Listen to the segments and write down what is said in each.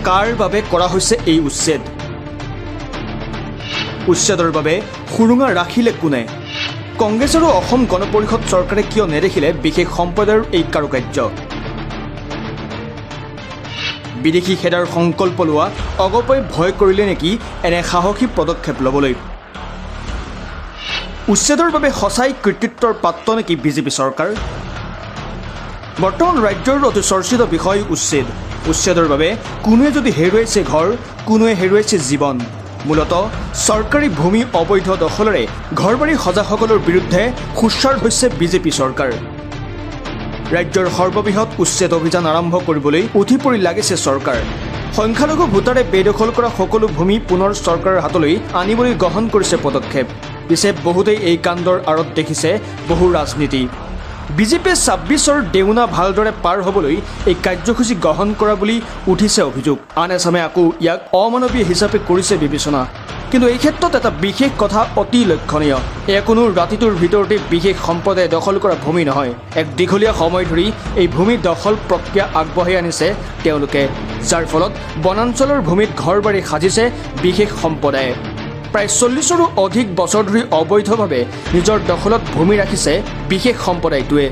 কাৰ বাবে কৰা হৈছে এই উচ্ছেদ উচ্ছেদৰ বাবে সুৰুঙা ৰাখিলে কোনে কংগ্ৰেছ আৰু অসম গণ পৰিষদ চৰকাৰে কিয় নেদেখিলে বিশেষ সম্প্ৰদায়ৰ এই কাৰুকাৰ্য বিদেশী খেদাৰ সংকল্প লোৱা অগপই ভয় কৰিলে নেকি এনে সাহসী পদক্ষেপ ল'বলৈ উচ্ছেদৰ বাবে সঁচাই কৃতিত্বৰ পাত্ৰ নেকি বিজেপি চৰকাৰ বৰ্তমান ৰাজ্যৰ অতি চৰ্চিত বিষয় উচ্ছেদৰ বাবে কোনোৱে যদি হেৰুৱাইছে ঘৰ কোনোৱে হেৰুৱাইছে জীৱন মূলতঃ চৰকাৰী ভূমি অবৈধ দখলেৰে ঘৰবাৰী সজাসকলৰ বিৰুদ্ধে খুচ্চাৰ হৈছে বিজেপি চৰকাৰ ৰাজ্যৰ সৰ্ববৃহৎ উচ্ছেদ অভিযান আৰম্ভ কৰিবলৈ উঠি পৰি লাগিছে চৰকাৰ সংখ্যালঘু ভোটাৰে বেদখল কৰা সকলো ভূমি পুনৰ চৰকাৰৰ হাতলৈ আনিবলৈ গ্ৰহণ কৰিছে পদক্ষেপ পিছে বহুতেই এই কাণ্ডৰ আঁৰত দেখিছে বহু ৰাজনীতি বিজেপিয়ে ২৬ৰ দেউনা ভালদৰে পাৰ হ'বলৈ এই কাৰ্যসূচী গ্ৰহণ কৰা বুলি উঠিছে অভিযোগ আন এচামে আকৌ ইয়াক অমানৱীয় হিচাপে কৰিছে বিবেচনা কিন্তু এই ক্ষেত্ৰত এটা বিশেষ কথা অতি লক্ষণীয় এয়া কোনো ৰাতিটোৰ ভিতৰতে বিশেষ সম্প্ৰদায়ে দখল কৰা ভূমি নহয় এক দীঘলীয়া সময় ধৰি এই ভূমি দখল প্ৰক্ৰিয়া আগবঢ়াই আনিছে তেওঁলোকে যাৰ ফলত বনাঞ্চলৰ ভূমিত ঘৰবাৰী সাজিছে বিশেষ সম্প্ৰদায়ে প্ৰায় ৪০ৰো অধিক বছৰ ধৰি অবৈধভাৱে নিজৰ দখলত ভূমি ৰাখিছে বিশেষ সম্প্ৰদায়টোৱে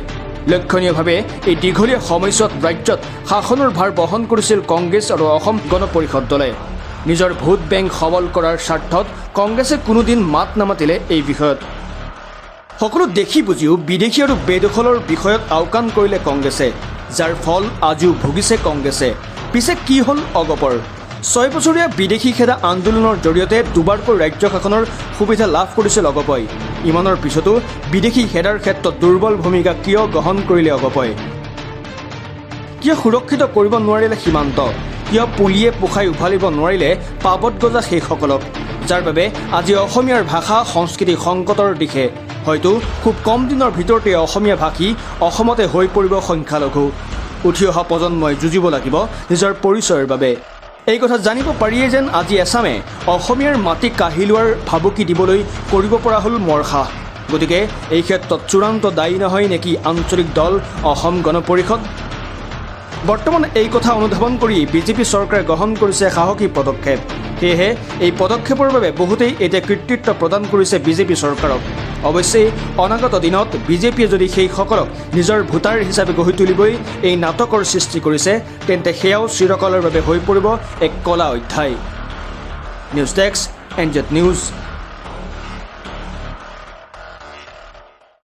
লক্ষণীয়ভাৱে এই দীঘলীয়া সময়ছোৱাত ৰাজ্যত শাসনৰ ভাৰ বহন কৰিছিল কংগ্ৰেছ আৰু অসম গণ পৰিষদ দলে নিজৰ ভোট বেংক সবল কৰাৰ স্বাৰ্থত কংগ্ৰেছে কোনোদিন মাত নামাতিলে এই বিষয়ত সকলো দেখি বুজিও বিদেশী আৰু বেদখলৰ বিষয়ত আওকাণ কৰিলে কংগ্ৰেছে যাৰ ফল আজিও ভুগিছে কংগ্ৰেছে পিছে কি হ'ল অগপৰ ৬ বছৰীয়া বিদেশী খেদা আন্দোলনৰ জৰিয়তে দুবাৰকৈ ৰাজ্য শাসনৰ সুবিধা লাভ কৰিছিল অগপই ইমানৰ পিছতো বিদেশী খেদাৰ ক্ষেত্ৰত দুৰ্বল ভূমিকা কিয় গ্ৰহণ কৰিলে অগপই কিয় সুৰক্ষিত কৰিব নোৱাৰিলে সীমান্ত কিয় পুলিয়ে পোখাই উভালিব নোৱাৰিলে পাবত গজা সেইসকলক যাৰ বাবে আজি অসমীয়াৰ ভাষা সংস্কৃতি সংকটৰ দিশে হয়তো খুব কম দিনৰ ভিতৰতে অসমীয়া ভাষী অসমতে হৈ পৰিব সংখ্যালঘু উঠি অহা প্ৰজন্মই যুঁজিব লাগিব নিজৰ পৰিচয়ৰ বাবে এই কথা জানিব পাৰিয়ে যেন আজি এছামে অসমীয়াৰ মাটি কাঢ়ি লোৱাৰ ভাবুকি দিবলৈ কৰিব পৰা হ'ল মৰখা গতিকে এই ক্ষেত্ৰত চূড়ান্ত দায়ী নহয় নেকি আঞ্চলিক দল অসম গণ পৰিষদ বৰ্তমান এই কথা অনুধাৱন কৰি বিজেপি চৰকাৰে গ্ৰহণ কৰিছে সাহসী পদক্ষেপ সেয়েহে এই পদক্ষেপৰ বাবে বহুতেই এতিয়া কৃতিত্ব প্ৰদান কৰিছে বিজেপি চৰকাৰক অৱশ্যে অনাগত দিনত বিজেপিয়ে যদি সেইসকলক নিজৰ ভোটাৰ হিচাপে গঢ়ি তুলিবলৈ এই নাটকৰ সৃষ্টি কৰিছে তেন্তে সেয়াও চিৰকালৰ বাবে হৈ পৰিব এক কলা অধ্যায় নিউজ ডেস্ক NZ নিউজ